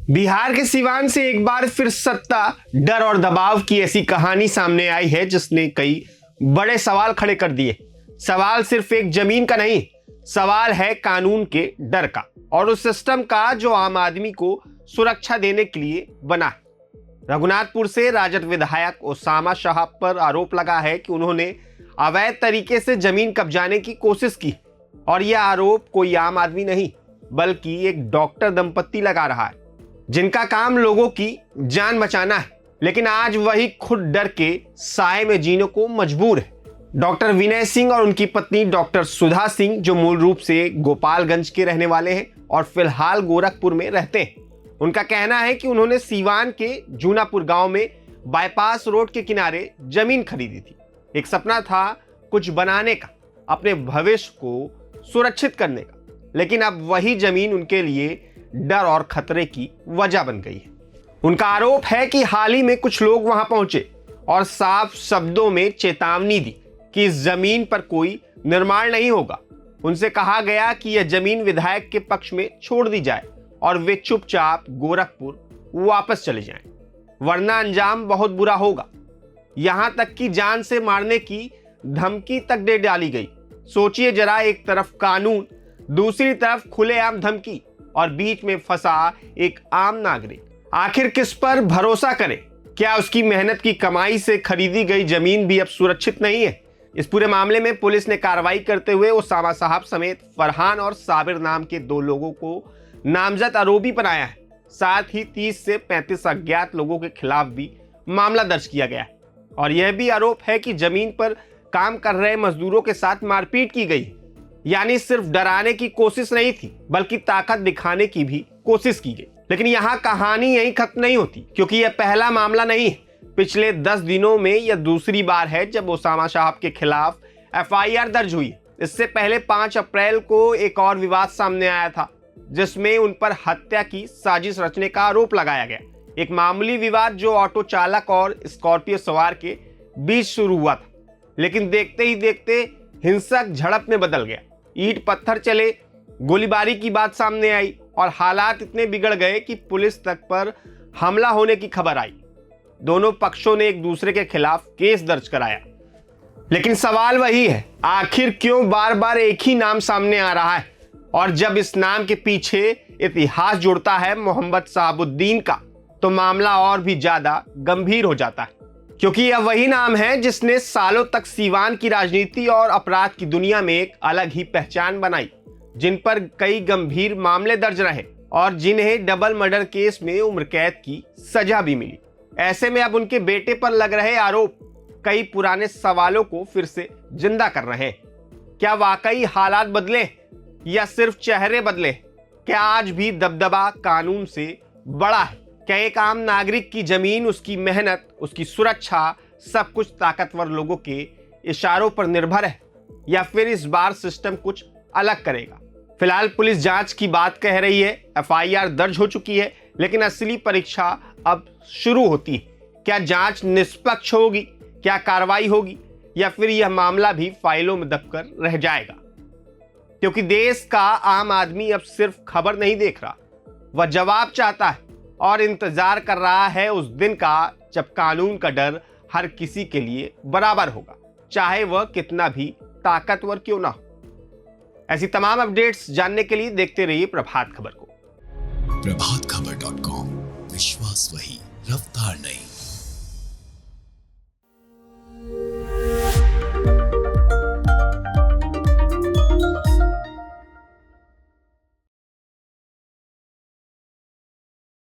बिहार के सिवान से एक बार फिर सत्ता, डर और दबाव की ऐसी कहानी सामने आई है जिसने कई बड़े सवाल खड़े कर दिए। सवाल सिर्फ एक जमीन का नहीं, सवाल है कानून के डर का और उस सिस्टम का जो आम आदमी को सुरक्षा देने के लिए बना है। रघुनाथपुर से राजद विधायक ओसामा शाह पर आरोप लगा है कि उन्होंने अवैध तरीके से जमीन कब्जाने की कोशिश की और यह आरोप कोई आम आदमी नहीं बल्कि एक डॉक्टर दंपत्ति लगा रहा है जिनका काम लोगों की जान बचाना है, लेकिन आज वही खुद डर के साए में जीने को मजबूर है। डॉक्टर विनय सिंह और उनकी पत्नी डॉक्टर सुधा सिंह, जो मूल रूप से गोपालगंज के रहने वाले हैं और फिलहाल गोरखपुर में रहते हैं, उनका कहना है कि उन्होंने सीवान के जूनापुर गांव में बाईपास रोड के किनारे जमीन खरीदी थी। एक सपना था कुछ बनाने का, अपने भविष्य को सुरक्षित करने का, लेकिन अब वही जमीन उनके लिए डर और खतरे की वजह बन गई है। उनका आरोप है कि हाल ही में कुछ लोग वहां पहुंचे और साफ शब्दों में चेतावनी दी कि इस जमीन पर कोई निर्माण नहीं होगा। उनसे कहा गया कि यह जमीन विधायक के पक्ष में छोड़ दी जाए और वे चुपचाप गोरखपुर वापस चले जाएं, वरना अंजाम बहुत बुरा होगा। यहां तक कि जान से मारने की धमकी तक दे डाली गई। सोचिए जरा, एक तरफ कानून, दूसरी तरफ खुलेआम धमकी और बीच में फंसा एक आम नागरिक। आखिर किस पर भरोसा करे? क्या उसकी मेहनत की कमाई से खरीदी गई जमीन भी अब सुरक्षित नहीं है? इस पूरे मामले में पुलिस ने कार्रवाई करते हुए ओसामा साहब समेत फरहान और साबिर नाम के 2 लोगों को नामजद आरोपी बनाया है। साथ ही 30 से 35 अज्ञात लोगों के खिलाफ भी मामला दर्ज किया गया है और यह भी आरोप है कि जमीन पर काम कर रहे मजदूरों के साथ मारपीट की गई। यानी सिर्फ डराने की कोशिश नहीं थी बल्कि ताकत दिखाने की भी कोशिश की गई। लेकिन यहाँ कहानी यहीं खत्म नहीं होती, क्योंकि यह पहला मामला नहीं है। पिछले 10 दिनों में यह दूसरी बार है जब ओसामा साहब के खिलाफ FIR दर्ज हुई। इससे पहले 5 अप्रैल को एक और विवाद सामने आया था जिसमें उन पर हत्या की साजिश रचने का आरोप लगाया गया। एक मामूली विवाद जो ऑटो चालक और स्कॉर्पियो सवार के बीच शुरू हुआ था, लेकिन देखते ही देखते हिंसक झड़प में बदल गया। ईंट पत्थर चले, गोलीबारी की बात सामने आई और हालात इतने बिगड़ गए कि पुलिस तक पर हमला होने की खबर आई। दोनों पक्षों ने एक दूसरे के खिलाफ केस दर्ज कराया। लेकिन सवाल वही है, आखिर क्यों बार बार एक ही नाम सामने आ रहा है? और जब इस नाम के पीछे इतिहास जुड़ता है मोहम्मद शहाबुद्दीन का, तो मामला और भी ज्यादा गंभीर हो जाता है, क्योंकि यह वही नाम है जिसने सालों तक सीवान की राजनीति और अपराध की दुनिया में एक अलग ही पहचान बनाई, जिन पर कई गंभीर मामले दर्ज रहे और जिन्हें डबल मर्डर केस में उम्र कैद की सजा भी मिली। ऐसे में अब उनके बेटे पर लग रहे आरोप कई पुराने सवालों को फिर से जिंदा कर रहे हैं। क्या वाकई हालात बदले या सिर्फ चेहरे बदले? क्या आज भी दबदबा कानून से बड़ा है? क्या एक आम नागरिक की जमीन, उसकी मेहनत, उसकी सुरक्षा, सब कुछ ताकतवर लोगों के इशारों पर निर्भर है, या फिर इस बार सिस्टम कुछ अलग करेगा? फिलहाल पुलिस जांच की बात कह रही है, FIR दर्ज हो चुकी है, लेकिन असली परीक्षा अब शुरू होती है। क्या जांच निष्पक्ष होगी? क्या कार्रवाई होगी? या फिर यह मामला भी फाइलों में दबकर रह जाएगा? क्योंकि देश का आम आदमी अब सिर्फ खबर नहीं देख रहा, वह जवाब चाहता है और इंतजार कर रहा है उस दिन का जब कानून का डर हर किसी के लिए बराबर होगा, चाहे वह कितना भी ताकतवर क्यों ना हो। ऐसी तमाम अपडेट्स जानने के लिए देखते रहिए प्रभात खबर को। प्रभातखबर.com, विश्वास वही, रफ्तार नहीं।